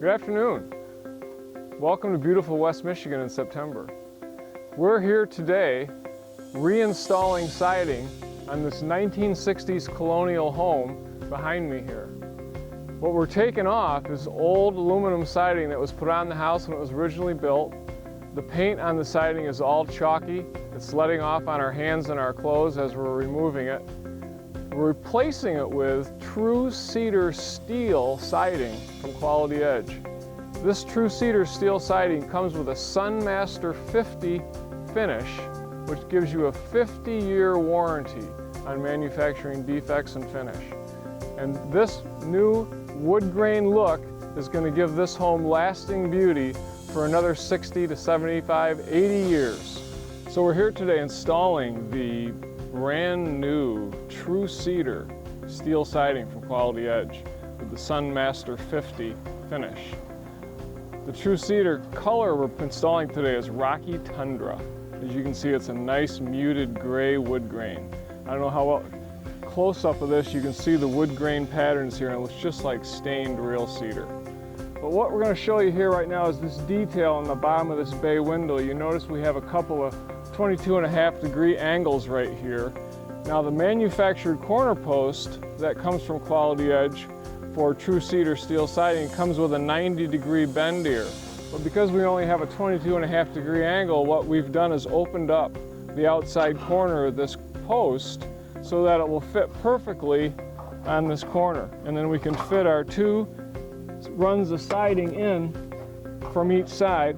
Good afternoon. Welcome to beautiful West Michigan in September. We're here today reinstalling siding on this 1960s colonial home behind me here. What we're taking off is old aluminum siding that was put on the house when it was originally built. The paint on the siding is all chalky. It's letting off on our hands and our clothes as we're removing it. We're replacing it with TruCedar steel siding from Quality Edge. This TruCedar steel siding comes with a Sunmaster 50 finish, which gives you a 50-year warranty on manufacturing defects and finish. And this new wood grain look is going to give this home lasting beauty for another 60 to 75, 80 years. So we're here today installing the brand new TruCedar steel siding from Quality Edge with the Sunmaster 50 finish. The TruCedar color we're installing today is Rocky Tundra. As you can see, it's a nice muted gray wood grain. I don't know how well close up of this you can see the wood grain patterns here, and it looks just like stained real cedar. But what we're going to show you here right now is this detail on the bottom of this bay window. You notice we have a couple of 22.5-degree angles right here. Now the manufactured corner post that comes from Quality Edge for TruCedar steel siding comes with a 90-degree bend here. But because we only have a 22.5-degree angle, what we've done is opened up the outside corner of this post so that it will fit perfectly on this corner. And then we can fit our two runs of siding in from each side.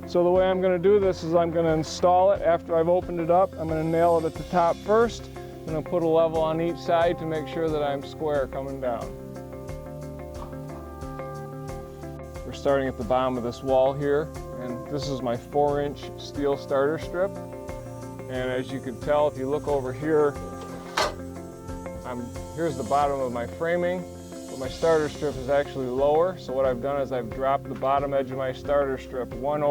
So the way I'm going to do this is I'm going to install it after I've opened it up. I'm going to nail it at the top first, and then put a level on each side to make sure that I'm square coming down. We're starting at the bottom of this wall here, and this is my 4-inch steel starter strip. And as you can tell, if you look over here, here's the bottom of my framing, but my starter strip is actually lower. So what I've done is I've dropped the bottom edge of my starter strip 1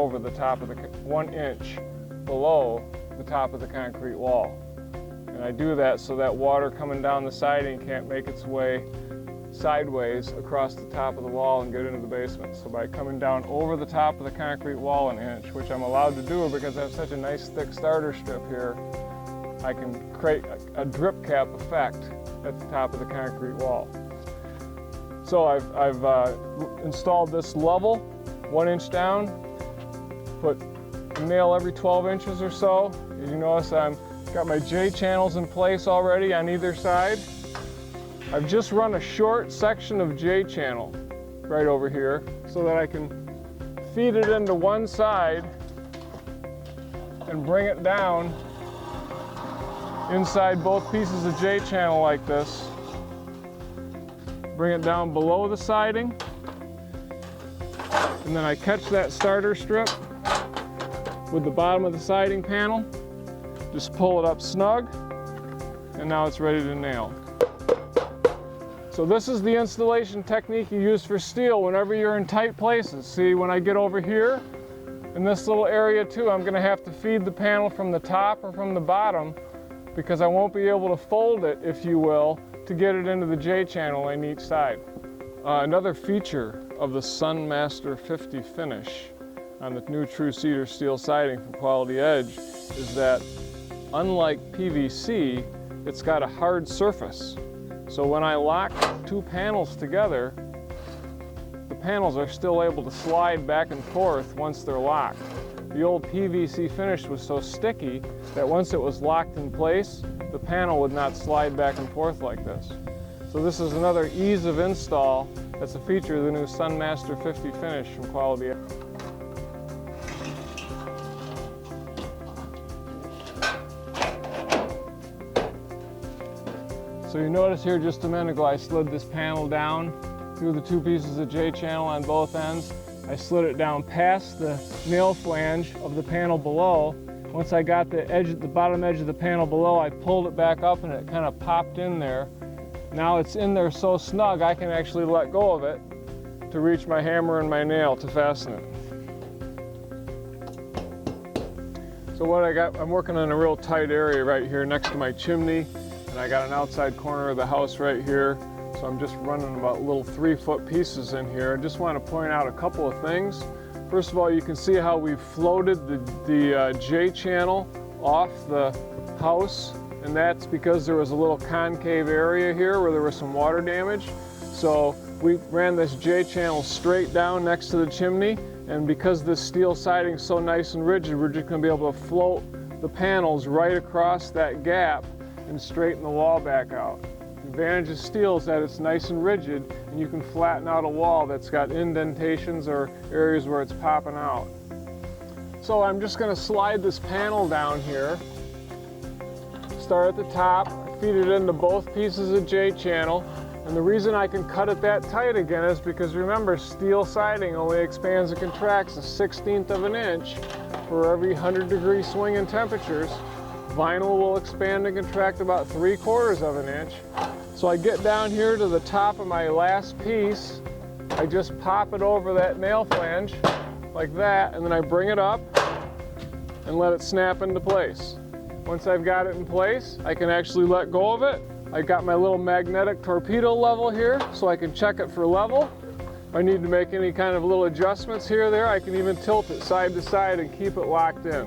inch below the top of the concrete wall. And I do that so that water coming down the siding can't make its way sideways across the top of the wall and get into the basement. So by coming down over the top of the concrete wall 1 inch, which I'm allowed to do because I have such a nice thick starter strip here, I can create a drip cap effect at the top of the concrete wall. So I've installed this level 1 inch down, put a nail every 12 inches or so. As you notice, I've got my J channels in place already on either side. I've just run a short section of J channel right over here so that I can feed it into one side and bring it down inside both pieces of J channel like this. Bring it down below the siding, and then I catch that starter strip with the bottom of the siding panel, just pull it up snug, and now it's ready to nail. So this is the installation technique you use for steel whenever you're in tight places. See, when I get over here in this little area too, I'm going to have to feed the panel from the top or from the bottom because I won't be able to fold it, if you will, to get it into the J channel on each side. Another feature of the Sunmaster 50 finish on the new TruCedar steel siding from Quality Edge is that, unlike PVC, it's got a hard surface. So when I lock two panels together, the panels are still able to slide back and forth once they're locked. The old PVC finish was so sticky that once it was locked in place, the panel would not slide back and forth like this. So this is another ease of install that's a feature of the new Sunmaster 50 finish from Quality Edge. So you notice here just a minute ago I slid this panel down through the two pieces of J channel on both ends. I slid it down past the nail flange of the panel below. Once I got the bottom edge of the panel below, I pulled it back up and it kind of popped in there. Now it's in there so snug I can actually let go of it to reach my hammer and my nail to fasten it. So what I got, I'm working in a real tight area right here next to my chimney, and I got an outside corner of the house right here So I'm just running about little 3-foot pieces in here. I just want to point out a couple of things. First of all, you can see how we floated the J channel off the house, and that's because there was a little concave area here where there was some water damage. So we ran this J channel straight down next to the chimney, and because this steel siding is so nice and rigid, we're just going to be able to float the panels right across that gap and straighten the wall back out. The advantage of steel is that it's nice and rigid, and you can flatten out a wall that's got indentations or areas where it's popping out. So I'm just going to slide this panel down here. Start at the top, feed it into both pieces of J channel, and the reason I can cut it that tight again is because remember, steel siding only expands and contracts 1/16 of an inch for every 100-degree swing in temperatures. Vinyl will expand and contract about 3/4 of an inch. So I get down here to the top of my last piece, I just pop it over that nail flange like that, and then I bring it up and let it snap into place. Once I've got it in place, I can actually let go of it. I got my little magnetic torpedo level here, so I can check it for level. If I need to make any kind of little adjustments here or there, I can even tilt it side to side and keep it locked in.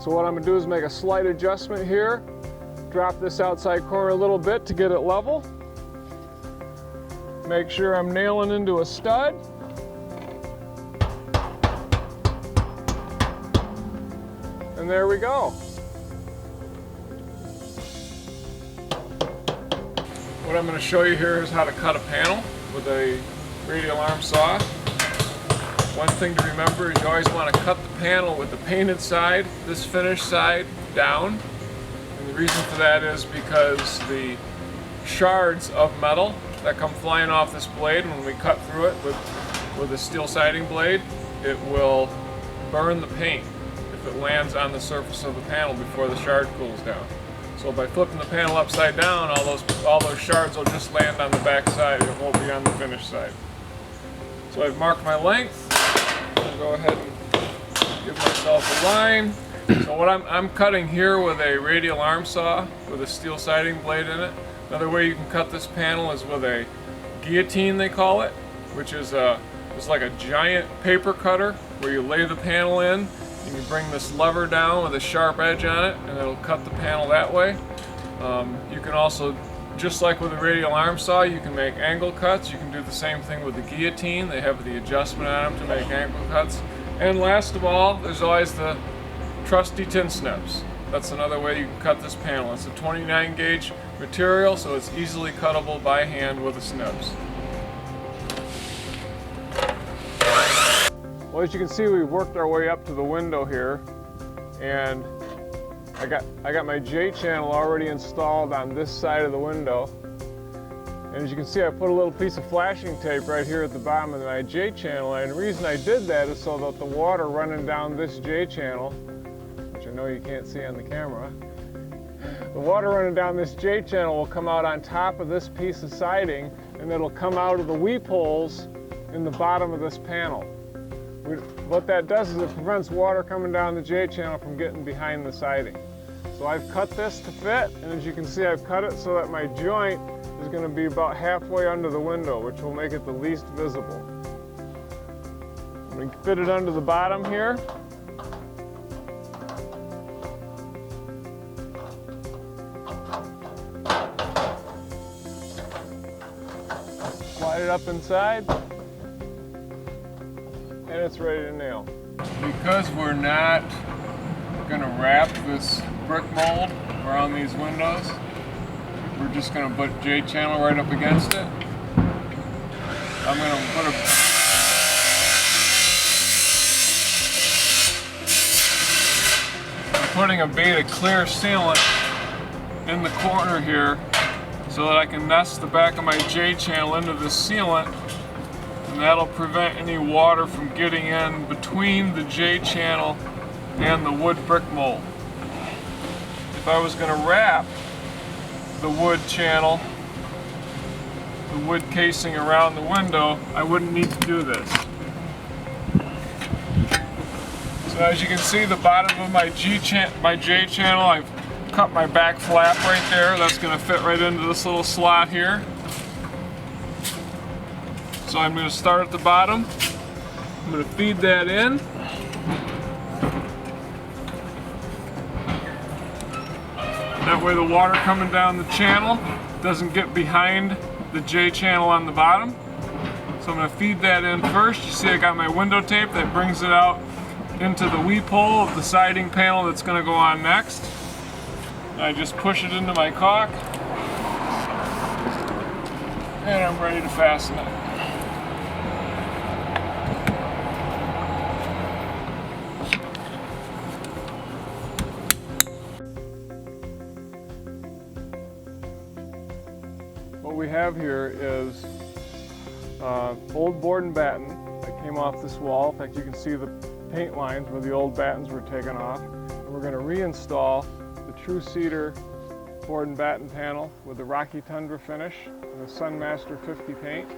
So what I'm going to do is make a slight adjustment here, drop this outside corner a little bit to get it level. Make sure I'm nailing into a stud. And there we go. What I'm going to show you here is how to cut a panel with a radial arm saw. One thing to remember is you always want to cut the panel with the painted side, this finished side, down. And the reason for that is because the shards of metal that come flying off this blade when we cut through it with a steel siding blade, it will burn the paint if it lands on the surface of the panel before the shard cools down. So by flipping the panel upside down, all those shards will just land on the back side. It won't be on the finished side. So I've marked my length. I'll go ahead and give myself a line. So what I'm cutting here with a radial arm saw with a steel siding blade in it. Another way you can cut this panel is with a guillotine, they call it, which is it's like a giant paper cutter where you lay the panel in. You can bring this lever down with a sharp edge on it, and it'll cut the panel that way. You can also, just like with a radial arm saw, you can make angle cuts. You can do the same thing with the guillotine. They have the adjustment on them to make angle cuts. And last of all, there's always the trusty tin snips. That's another way you can cut this panel. It's a 29 gauge material, so it's easily cuttable by hand with the snips. Well, as you can see, we've worked our way up to the window here, and I got my J channel already installed on this side of the window. And as you can see, I put a little piece of flashing tape right here at the bottom of my J channel, and the reason I did that is so that the water running down this J channel, which I know you can't see on the camera, the water running down this J channel will come out on top of this piece of siding, and it'll come out of the weep holes in the bottom of this panel. What that does is it prevents water coming down the J channel from getting behind the siding. So I've cut this to fit, and as you can see, I've cut it so that my joint is going to be about halfway under the window, which will make it the least visible. I'm going to fit it under the bottom here. Slide it up inside. And it's ready to nail. Because we're not going to wrap this brick mold around these windows, we're just going to put J channel right up against it. I'm going to put I'm putting a Beta clear sealant in the corner here so that I can nest the back of my J channel into the sealant. And that'll prevent any water from getting in between the J channel and the wood brick mold. If I was going to wrap the wood channel, the wood casing around the window, I wouldn't need to do this. So as you can see, the bottom of my J channel, I've cut my back flap right there. That's going to fit right into this little slot here. So I'm going to start at the bottom. I'm going to feed that in. That way the water coming down the channel doesn't get behind the J channel on the bottom. So I'm going to feed that in first. You see I got my window tape that brings it out into the weep hole of the siding panel that's going to go on next. I just push it into my caulk and I'm ready to fasten it. What we have here is old board and batten that came off this wall. In fact, you can see the paint lines where the old battens were taken off. And we're going to reinstall the TruCedar board and batten panel with the Rocky Tundra finish and the Sunmaster 50 paint.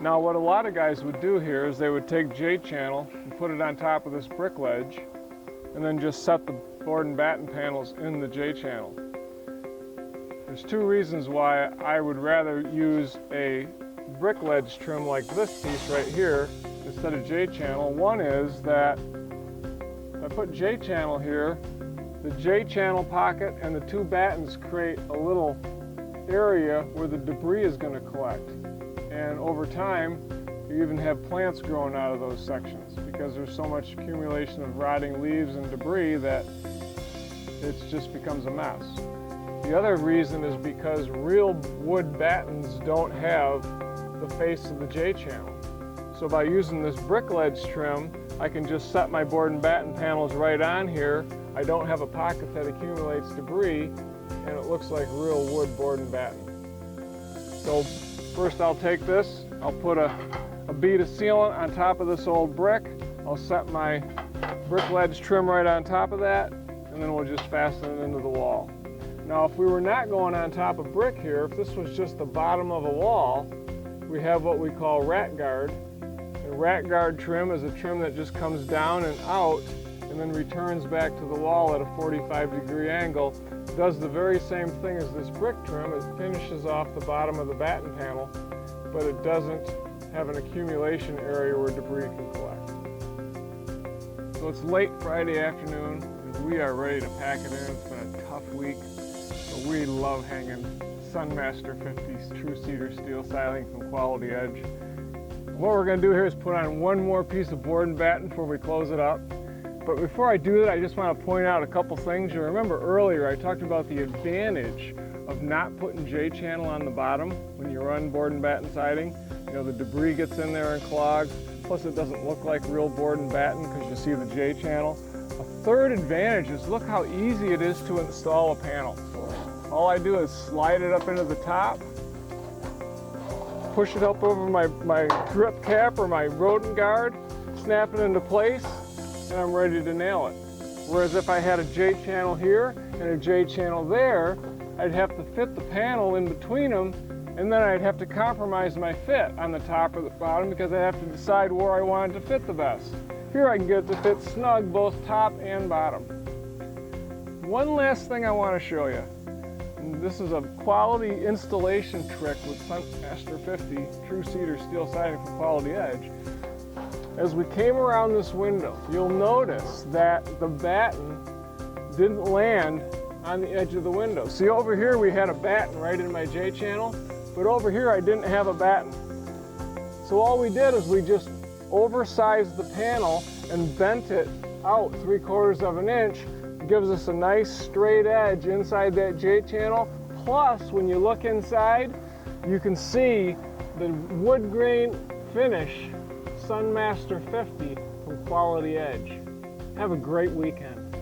Now what a lot of guys would do here is they would take J channel and put it on top of this brick ledge and then just set the board and batten panels in the J channel. There's two reasons why I would rather use a brick ledge trim like this piece right here instead of J channel. One is that if I put J channel here, the J channel pocket and the two battens create a little area where the debris is going to collect. And over time, you even have plants growing out of those sections because there's so much accumulation of rotting leaves and debris that it just becomes a mess. The other reason is because real wood battens don't have the face of the J channel. So by using this brick ledge trim, I can just set my board and batten panels right on here. I don't have a pocket that accumulates debris, and it looks like real wood board and batten. So first I'll take this, I'll put a bead of sealant on top of this old brick. I'll set my brick ledge trim right on top of that, and then we'll just fasten it into the wall. Now if we were not going on top of brick here, if this was just the bottom of a wall, we have what we call rat guard. And rat guard trim is a trim that just comes down and out and then returns back to the wall at a 45-degree angle. It does the very same thing as this brick trim. It finishes off the bottom of the batten panel, but it doesn't have an accumulation area where debris can collect. So it's late Friday afternoon and we are ready to pack it in. It's been a tough week. But we love hanging Sunmaster 50's TruCedar steel siding from Quality Edge. What we're going to do here is put on one more piece of board and batten before we close it up. But before I do that, I just want to point out a couple things. You remember earlier I talked about the advantage of not putting J channel on the bottom when you run board and batten siding. You know, the debris gets in there and clogs. Plus it doesn't look like real board and batten because you see the J channel. A third advantage is look how easy it is to install a panel. All I do is slide it up into the top, push it up over my drip cap or my rodent guard, snap it into place, and I'm ready to nail it. Whereas if I had a J channel here and a J channel there, I'd have to fit the panel in between them, and then I'd have to compromise my fit on the top or the bottom because I'd have to decide where I wanted to fit the best. Here I can get it to fit snug both top and bottom. One last thing I want to show you. This is a quality installation trick with Sunmaster 50 TruCedar steel siding from Quality Edge. As we came around this window, you'll notice that the batten didn't land on the edge of the window. See, over here we had a batten right in my J channel, but over here I didn't have a batten. So all we did is we just oversized the panel and bent it out 3/4 of an inch. It gives us a nice straight edge inside that J channel. Plus, when you look inside, you can see the wood grain finish Sunmaster 50 from Quality Edge. Have a great weekend.